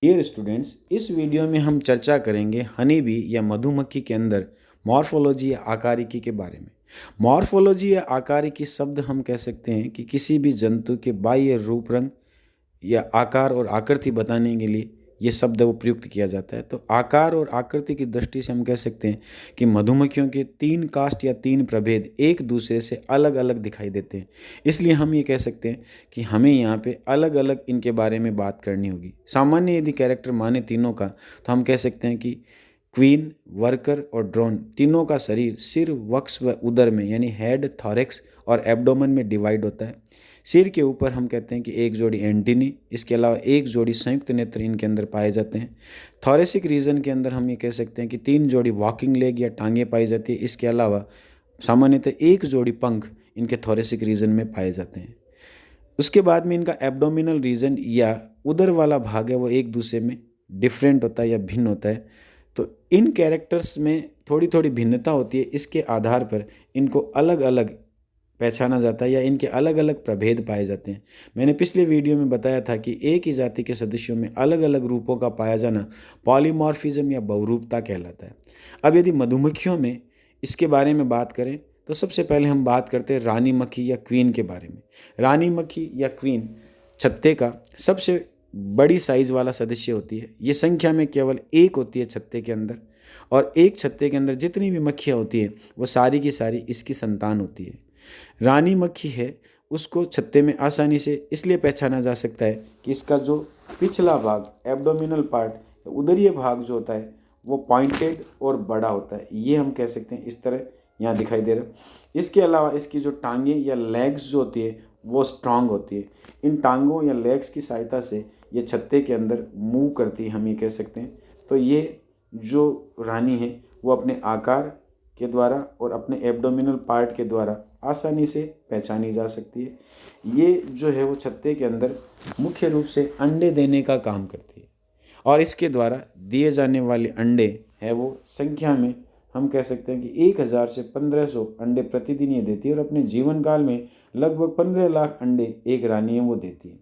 Dear students, इस video में हम चर्चा करेंगे हनी बी या मधुमक्खी के अंदर मॉर्फोलॉजी या आकारिकी के बारे में। मॉर्फोलॉजी या आकारिकी शब्द हम कह सकते हैं कि किसी भी जंतु के बाह्य रूप, रंग या आकार और आकृति बताने के लिए ये शब्द वो प्रयुक्त किया जाता है। तो आकार और आकृति की दृष्टि से हम कह सकते हैं कि मधुमक्खियों के 3 कास्ट या 3 प्रभेद एक दूसरे से अलग अलग दिखाई देते हैं। इसलिए हम ये कह सकते हैं कि हमें यहाँ पे अलग अलग इनके बारे में बात करनी होगी। सामान्य यदि कैरेक्टर माने तीनों का, तो हम कह सकते हैं कि क्वीन, वर्कर और ड्रोन तीनों का शरीर सिर, वक्ष व उदर में यानी हेड, थॉरेक्स और एब्डोमेन में डिवाइड होता है। सिर के ऊपर हम कहते हैं कि एक जोड़ी एंटीनी, इसके अलावा एक जोड़ी संयुक्त नेत्र इनके अंदर पाए जाते हैं। थॉरेसिक रीजन के अंदर हम ये कह सकते हैं कि 3 जोड़ी वॉकिंग लेग या टांगें पाई जाती है। इसके अलावा सामान्यतः एक जोड़ी पंख इनके थॉरेसिक रीजन में पाए जाते हैं। उसके बाद में इनका एब्डोमिनल रीजन या उदर वाला भाग है वो एक दूसरे में डिफरेंट होता है या भिन्न होता है। तो इन कैरेक्टर्स में थोड़ी थोड़ी भिन्नता होती है। इसके आधार पर इनको अलग अलग पहचाना जाता है या इनके अलग अलग प्रभेद पाए जाते हैं। मैंने पिछले वीडियो में बताया था कि एक ही जाति के सदस्यों में अलग अलग रूपों का पाया जाना पॉलीमॉर्फिज्म या बहुरूपता कहलाता है। अब यदि मधुमक्खियों में इसके बारे में बात करें तो सबसे पहले हम बात करते हैं रानी मक्खी या क्वीन के बारे में। रानी मक्खी या क्वीन छत्ते का सबसे बड़ी साइज वाला सदस्य होती है। ये संख्या में केवल एक होती है छत्ते के अंदर, और एक छत्ते के अंदर जितनी भी मक्खियाँ होती हैं वो सारी की सारी इसकी संतान होती है। रानी मक्खी है उसको छत्ते में आसानी से इसलिए पहचाना जा सकता है कि इसका जो पिछला भाग, एब्डोमिनल पार्ट, उदरीय भाग जो होता है वो पॉइंटेड और बड़ा होता है। ये हम कह सकते हैं, इस तरह यहाँ दिखाई दे रहा है। इसके अलावा इसकी जो टांगें या लेग्स जो होती है वो स्ट्रांग होती है। इन टांगों या लेग्स की सहायता से ये छत्ते के अंदर मूव करती है, हम ये कह सकते हैं। तो ये जो रानी है वो अपने आकार के द्वारा और अपने एब्डोमिनल पार्ट के द्वारा आसानी से पहचानी जा सकती है। ये जो है वो छत्ते के अंदर मुख्य रूप से अंडे देने का काम करती है, और इसके द्वारा दिए जाने वाले अंडे हैं वो संख्या में हम कह सकते हैं कि 1000 से 1500 अंडे प्रतिदिन ये देती है, और अपने जीवन काल में लगभग 15 लाख अंडे एक रानी है वो देती है।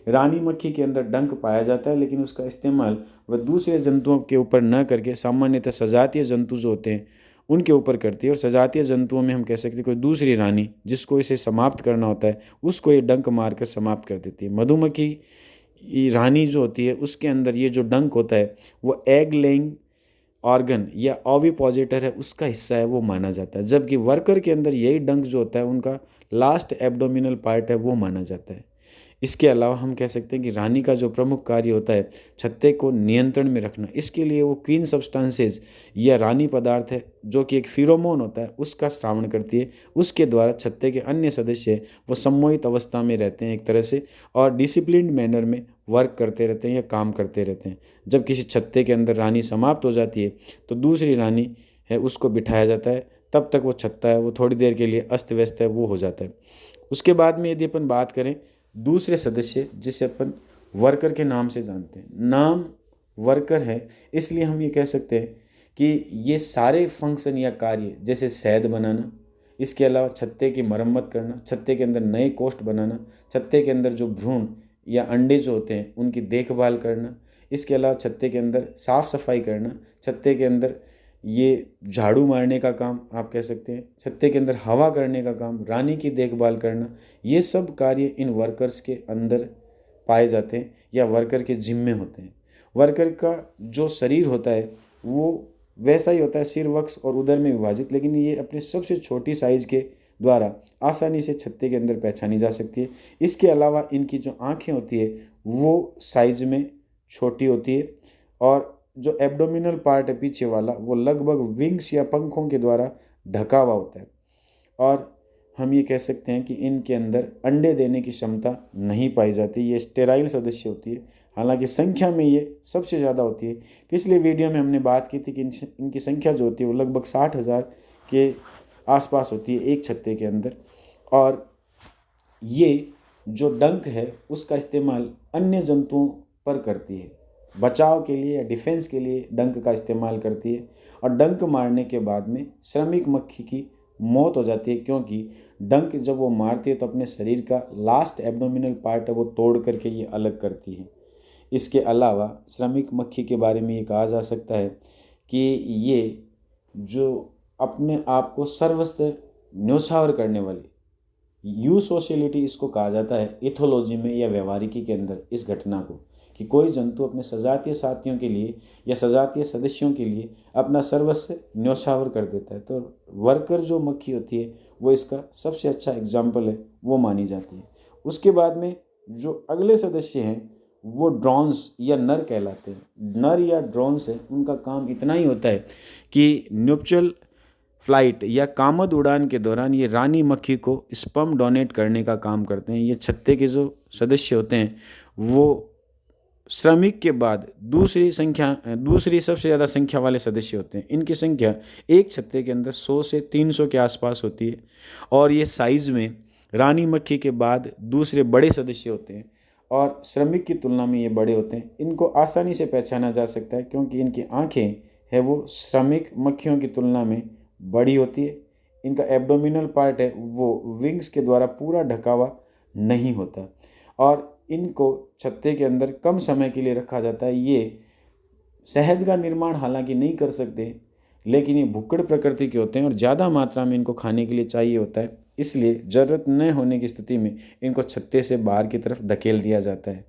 रानी मक्खी के अंदर डंक पाया जाता है, लेकिन उसका इस्तेमाल वह दूसरे जंतुओं के ऊपर न करके सामान्यतः सजातीय जंतु जो होते हैं उनके ऊपर करती है। और सजातीय जंतुओं में हम कह सकते हैं कोई दूसरी रानी जिसको इसे समाप्त करना होता है उसको ये डंक मारकर समाप्त कर देती है। मधुमक्खी रानी जो होती है उसके अंदर ये जो डंक होता है वो एग लेइंग ऑर्गन या ओविपोजिटर है उसका हिस्सा है वो माना जाता है, जबकि वर्कर के अंदर यही डंक जो होता है उनका लास्ट एब्डोमिनल पार्ट है वो माना जाता है। इसके अलावा हम कह सकते हैं कि रानी का जो प्रमुख कार्य होता है छत्ते को नियंत्रण में रखना। इसके लिए वो क्वीन सब्सटेंसेज या रानी पदार्थ है जो कि एक फिरोमोन होता है उसका स्रावण करती है। उसके द्वारा छत्ते के अन्य सदस्य वो सम्मोहित अवस्था में रहते हैं एक तरह से, और डिसिप्लिन्ड मैनर में वर्क करते रहते हैं या काम करते रहते हैं। जब किसी छत्ते के अंदर रानी समाप्त हो जाती है तो दूसरी रानी है उसको बिठाया जाता है, तब तक वो छत्ता है वो थोड़ी देर के लिए अस्त व्यस्त है वो हो जाता है। उसके बाद में यदि अपन बात करें दूसरे सदस्य जिसे अपन वर्कर के नाम से जानते हैं, नाम वर्कर है इसलिए हम ये कह सकते हैं कि ये सारे फंक्शन या कार्य जैसे शहद बनाना, इसके अलावा छत्ते की मरम्मत करना, छत्ते के अंदर नए कोष्ठ बनाना, छत्ते के अंदर जो भ्रूण या अंडे जो होते हैं उनकी देखभाल करना, इसके अलावा छत्ते के अंदर साफ़ सफाई करना, छत्ते के अंदर ये झाड़ू मारने का काम आप कह सकते हैं, छत्ते के अंदर हवा करने का काम, रानी की देखभाल करना, ये सब कार्य इन वर्कर्स के अंदर पाए जाते हैं या वर्कर के जिम्मे होते हैं। वर्कर का जो शरीर होता है वो वैसा ही होता है, सिर, वक्ष और उदर में विभाजित, लेकिन ये अपनी सबसे छोटी साइज़ के द्वारा आसानी से छत्ते के अंदर पहचानी जा सकती है। इसके अलावा इनकी जो आँखें होती है वो साइज में छोटी होती है, और जो एब्डोमिनल पार्ट है पीछे वाला वो लगभग विंग्स या पंखों के द्वारा ढका हुआ होता है। और हम ये कह सकते हैं कि इनके अंदर अंडे देने की क्षमता नहीं पाई जाती, ये स्टेराइल सदस्य होती है, हालांकि संख्या में ये सबसे ज़्यादा होती है। पिछले वीडियो में हमने बात की थी कि इनकी संख्या जो होती है वो लगभग 60,000 के आसपास होती है एक छत्ते के अंदर। और ये जो डंक है उसका इस्तेमाल अन्य जंतुओं पर करती है, बचाव के लिए या डिफेंस के लिए डंक का इस्तेमाल करती है। और डंक मारने के बाद में श्रमिक मक्खी की मौत हो जाती है, क्योंकि डंक जब वो मारती है तो अपने शरीर का लास्ट एब्डोमिनल पार्ट है वो तोड़ करके ये अलग करती है। इसके अलावा श्रमिक मक्खी के बारे में ये कहा जा सकता है कि ये जो अपने आप को सर्वस्व न्योछावर करने वाली यूसोशियलिटी इसको कहा जाता है इथोलॉजी में या व्यवहारिकी के अंदर इस घटना को, कि कोई जंतु अपने सजातीय साथियों के लिए या सजातीय सदस्यों के लिए अपना सर्वस्व न्योछावर कर देता है। तो वर्कर जो मक्खी होती है वो इसका सबसे अच्छा एग्जाम्पल है, वो मानी जाती है। उसके बाद में जो अगले सदस्य हैं वो ड्रोन्स या नर कहलाते हैं। नर या ड्रोन्स है, उनका काम इतना ही होता है कि न्यूपचुअल फ्लाइट या कामद उड़ान के दौरान ये रानी मक्खी को स्पर्म डोनेट करने का काम करते हैं। ये छत्ते के जो सदस्य होते हैं वो श्रमिक के बाद दूसरी सबसे ज़्यादा संख्या वाले सदस्य होते हैं। इनकी संख्या एक छत्ते के अंदर 100 से 300 के आसपास होती है और ये साइज़ में रानी मक्खी के बाद दूसरे बड़े सदस्य होते हैं और श्रमिक की तुलना में ये बड़े होते हैं। इनको आसानी से पहचाना जा सकता है क्योंकि इनकी आँखें है वो श्रमिक मक्खियों की तुलना में बड़ी होती है। इनका एब्डोमिनल पार्ट है वो विंग्स के द्वारा पूरा ढका हुआ नहीं होता और इनको छत्ते के अंदर कम समय के लिए रखा जाता है। ये शहद का निर्माण हालांकि नहीं कर सकते, लेकिन ये भुक्कड़ प्रकृति के होते हैं और ज़्यादा मात्रा में इनको खाने के लिए चाहिए होता है, इसलिए ज़रूरत न होने की स्थिति में इनको छत्ते से बाहर की तरफ धकेल दिया जाता है।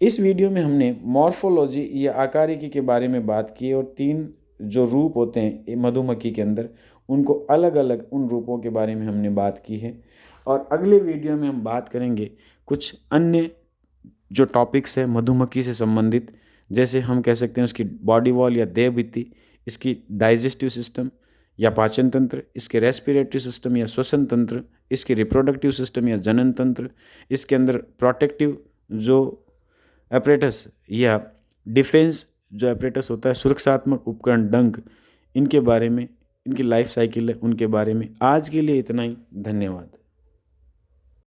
इस वीडियो में हमने मॉर्फोलॉजी या आकारिकी के बारे में बात की और 3 जो रूप होते हैं मधुमक्खी के अंदर, उनको अलग अलग उन रूपों के बारे में हमने बात की है। और अगले वीडियो में हम बात करेंगे कुछ अन्य जो टॉपिक्स है मधुमक्खी से संबंधित, जैसे हम कह सकते हैं उसकी बॉडी वॉल या देह भित्ति, इसकी डाइजेस्टिव सिस्टम या पाचन तंत्र, इसके रेस्पिरेटरी सिस्टम या श्वसन तंत्र, इसके रिप्रोडक्टिव सिस्टम या जनन तंत्र, इसके अंदर प्रोटेक्टिव जो एपरेटस या डिफेंस जो एपरेटस होता है, सुरक्षात्मक उपकरण डंक, इनके बारे में, इनकी लाइफ साइकिल है उनके बारे में। आज के लिए इतना ही, धन्यवाद।